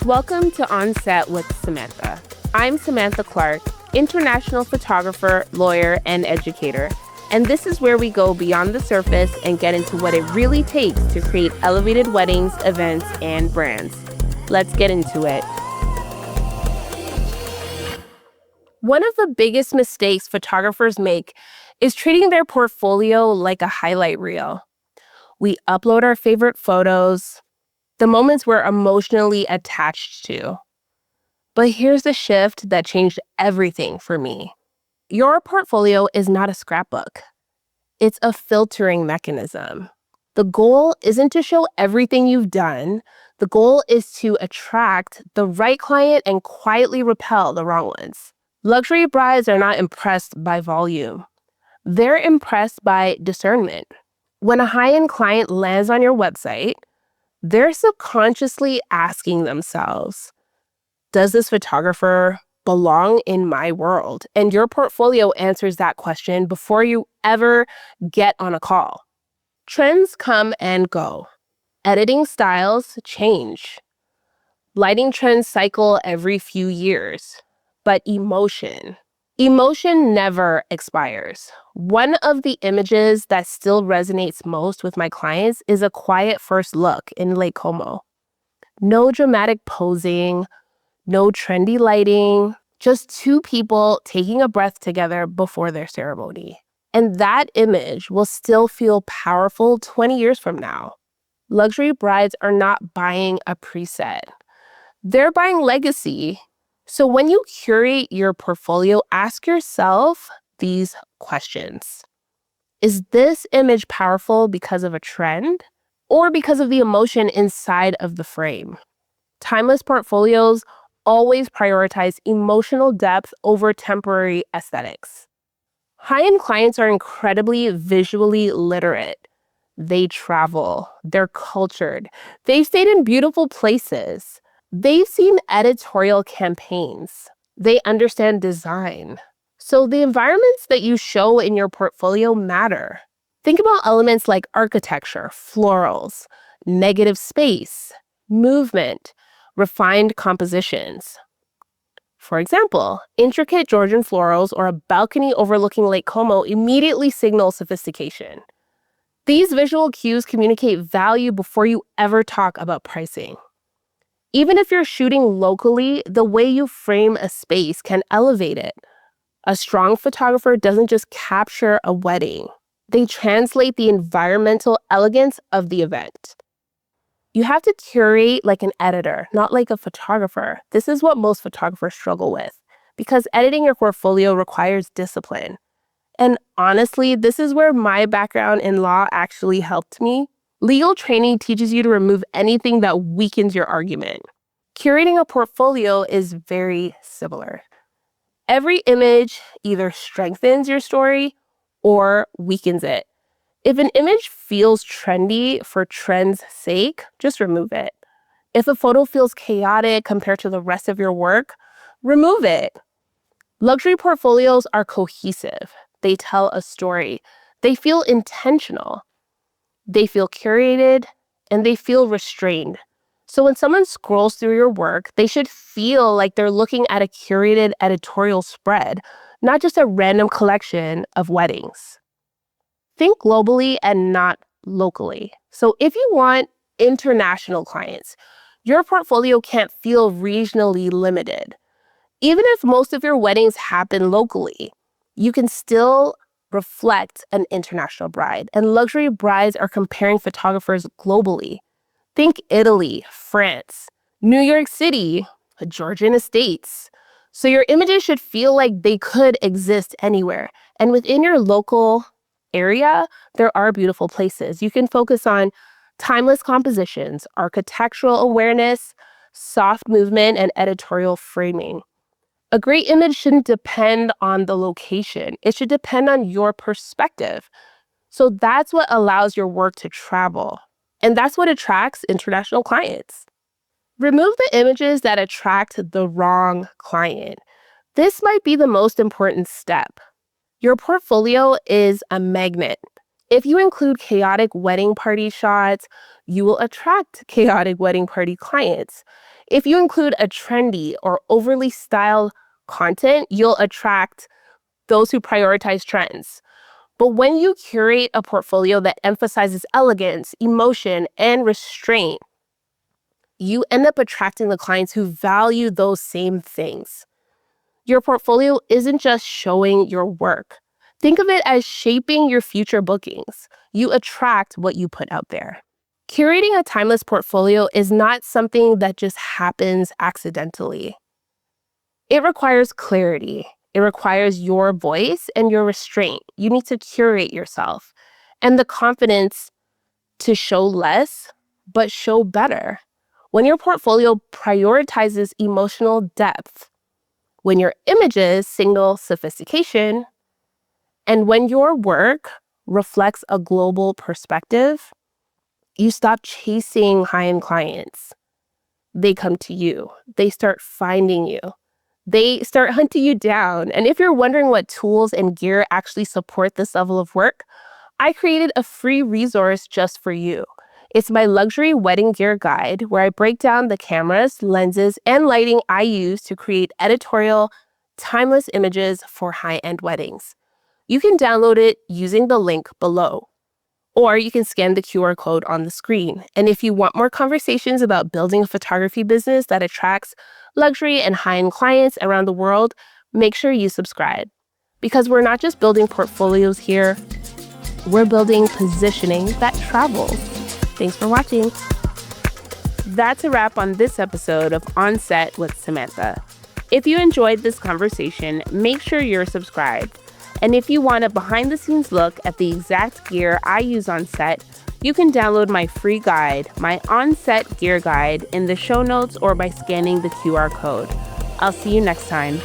Welcome to On Set with Samantha. I'm Samantha Clark, international photographer, lawyer, and educator. And this is where we go beyond the surface and get into what it really takes to create elevated weddings, events, and brands. Let's get into it. One of the biggest mistakes photographers make is treating their portfolio like a highlight reel. We upload our favorite photos, the moments we're emotionally attached to. But here's the shift that changed everything for me. Your portfolio is not a scrapbook. It's a filtering mechanism. The goal isn't to show everything you've done. The goal is to attract the right client and quietly repel the wrong ones. Luxury brides are not impressed by volume. They're impressed by discernment. When a high-end client lands on your website, they're subconsciously asking themselves, does this photographer belong in my world? And your portfolio answers that question before you ever get on a call. Trends come and go. Editing styles change. Lighting trends cycle every few years. But emotion never expires. One of the images that still resonates most with my clients is a quiet first look in Lake Como. No dramatic posing, no trendy lighting, just two people taking a breath together before their ceremony. And that image will still feel powerful 20 years from now. Luxury brides are not buying a preset. They're buying legacy. So when you curate your portfolio, ask yourself these questions. Is this image powerful because of a trend or because of the emotion inside of the frame? Timeless portfolios always prioritize emotional depth over temporary aesthetics. High-end clients are incredibly visually literate. They travel, they're cultured, they've stayed in beautiful places. They've seen editorial campaigns. They understand design. So the environments that you show in your portfolio matter. Think about elements like architecture, florals, negative space, movement, refined compositions. For example, intricate Georgian florals or a balcony overlooking Lake Como immediately signal sophistication. These visual cues communicate value before you ever talk about pricing. Even if you're shooting locally, the way you frame a space can elevate it. A strong photographer doesn't just capture a wedding. They translate the environmental elegance of the event. You have to curate like an editor, not like a photographer. This is what most photographers struggle with, because editing your portfolio requires discipline. And honestly, this is where my background in law actually helped me. Legal training teaches you to remove anything that weakens your argument. Curating a portfolio is very similar. Every image either strengthens your story or weakens it. If an image feels trendy for trend's sake, just remove it. If a photo feels chaotic compared to the rest of your work, remove it. Luxury portfolios are cohesive. They tell a story. They feel intentional. They feel curated, and they feel restrained. So when someone scrolls through your work, they should feel like they're looking at a curated editorial spread, not just a random collection of weddings. Think globally and not locally. So if you want international clients, your portfolio can't feel regionally limited. Even if most of your weddings happen locally, you can still reflect an international bride. And luxury brides are comparing photographers globally. Think Italy, France, New York City, Georgian estates. So your images should feel like they could exist anywhere. And within your local area, there are beautiful places. You can focus on timeless compositions, architectural awareness, soft movement, and editorial framing. A great image shouldn't depend on the location. It should depend on your perspective. So that's what allows your work to travel. And that's what attracts international clients. Remove the images that attract the wrong client. This might be the most important step. Your portfolio is a magnet. If you include chaotic wedding party shots, you will attract chaotic wedding party clients. If you include a trendy or overly styled content, you'll attract those who prioritize trends. But when you curate a portfolio that emphasizes elegance, emotion, and restraint, you end up attracting the clients who value those same things. Your portfolio isn't just showing your work. Think of it as shaping your future bookings. You attract what you put out there. Curating a timeless portfolio is not something that just happens accidentally. It requires clarity. It requires your voice and your restraint. You need to curate yourself and the confidence to show less, but show better. When your portfolio prioritizes emotional depth, when your images signal sophistication, and when your work reflects a global perspective, you stop chasing high-end clients. They come to you. They start finding you. They start hunting you down. And if you're wondering what tools and gear actually support this level of work, I created a free resource just for you. It's my luxury wedding gear guide where I break down the cameras, lenses, and lighting I use to create editorial, timeless images for high-end weddings. You can download it using the link below, or you can scan the QR code on the screen. And if you want more conversations about building a photography business that attracts luxury and high-end clients around the world, make sure you subscribe. Because we're not just building portfolios here, we're building positioning that travels. Thanks for watching. That's a wrap on this episode of On Set with Samantha. If you enjoyed this conversation, make sure you're subscribed. And if you want a behind-the-scenes look at the exact gear I use on set, you can download my free guide, my on-set gear guide, in the show notes or by scanning the QR code. I'll see you next time.